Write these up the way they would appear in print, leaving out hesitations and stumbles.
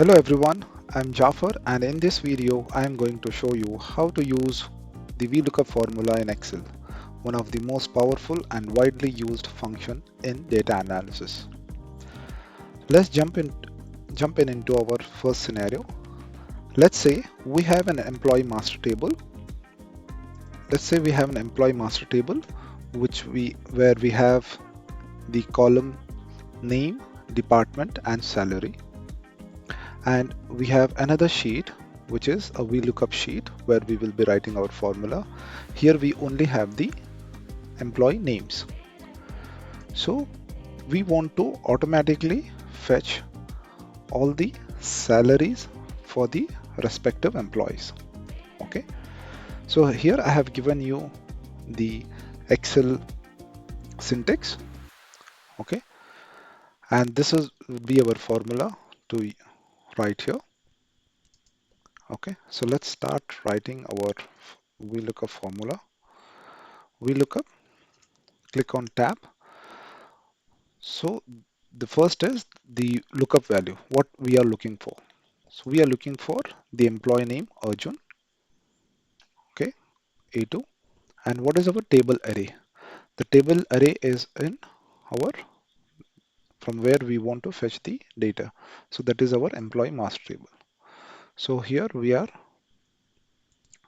Hello everyone, I'm Jafar and in this video I am going to show you how to use the VLOOKUP formula in Excel, one of the most powerful and widely used function in data analysis. Let's jump in into our first scenario. Let's say we have an employee master table. Let's say we have an employee master table where we have the column name, department and salary. And we have another sheet which is a VLOOKUP sheet where we will be writing our formula. Here we only have the employee names. So we want to automatically fetch all the salaries for the respective employees. Okay. So here I have given you the Excel syntax. Okay. And this is will be our formula to write here. Okay. So let's start writing our VLOOKUP formula. VLOOKUP, click on tab. So the first is the lookup value, what we are looking for. So we are looking for the employee name Arjun, okay, A2. And what is our table array? The table array is in our from where we want to fetch the data. So that is our employee master table. So here we are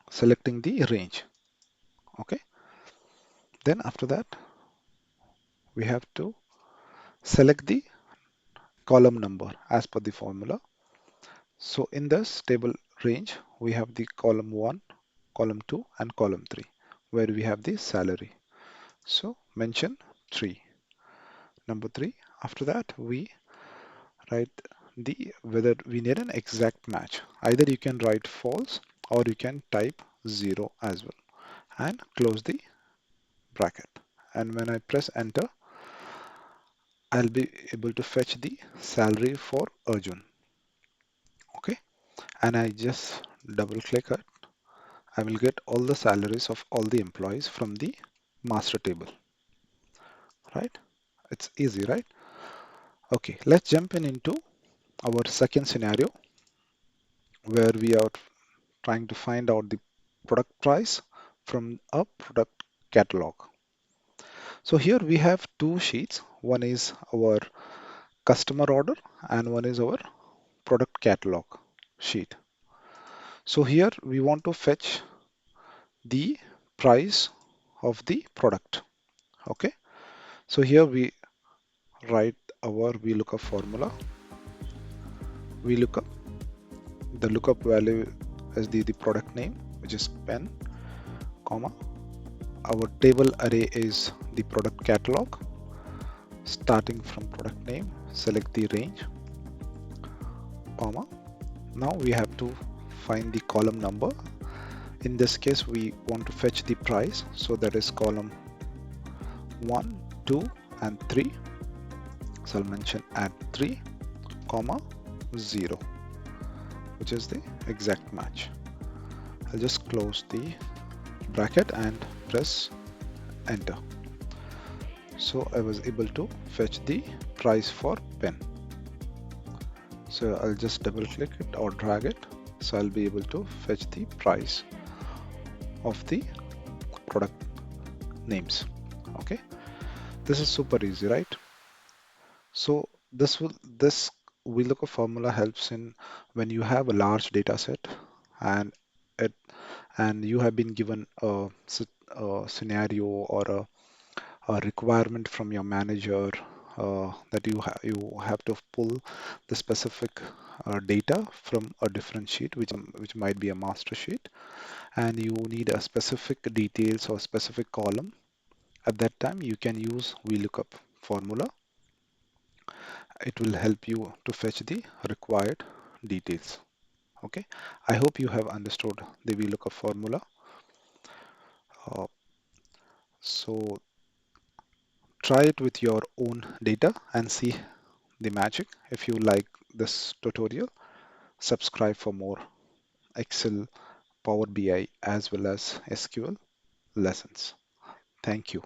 selecting the range. Okay. Then after that, we have to select the column number as per the formula. So in this table range, we have the column 1, column 2 and column 3 where we have the salary. So mention 3. Number 3. After that, we write the whether we need an exact match. Either you can write false or you can type 0 as well and close the bracket. And when I press enter, I'll be able to fetch the salary for Arjun. Okay. And I just double click it. I will get all the salaries of all the employees from the master table, right? It's easy, right? Okay, let's jump in into our second scenario where we are trying to find out the product price from a product catalog. So here we have two sheets. One is our customer order and one is our product catalog sheet. So here we want to fetch the price of the product. Okay, so here we write our VLOOKUP formula. VLOOKUP, the lookup value is the product name, which is pen, comma. Our table array is the product catalog. Starting from product name, select the range, comma. Now we have to find the column number. In this case, we want to fetch the price. So that is column 1, 2, and 3. So I'll mention add 3, comma, 0, which is the exact match. I'll just close the bracket and press enter. So I was able to fetch the price for pen. So I'll just double click it or drag it. So I'll be able to fetch the price of the product names. Okay. This is super easy, right? So this VLOOKUP formula helps in when you have a large data set and it and you have been given a scenario or a requirement from your manager that you have to pull the specific data from a different sheet, which might be a master sheet, and you need a specific details or specific column. At that time, you can use VLOOKUP formula. It will help you to fetch the required details. Okay, I hope you have understood the VLOOKUP formula. Uh, so try it with your own data and see the magic. If you like this tutorial, subscribe for more Excel, Power BI, as well as SQL lessons. Thank you.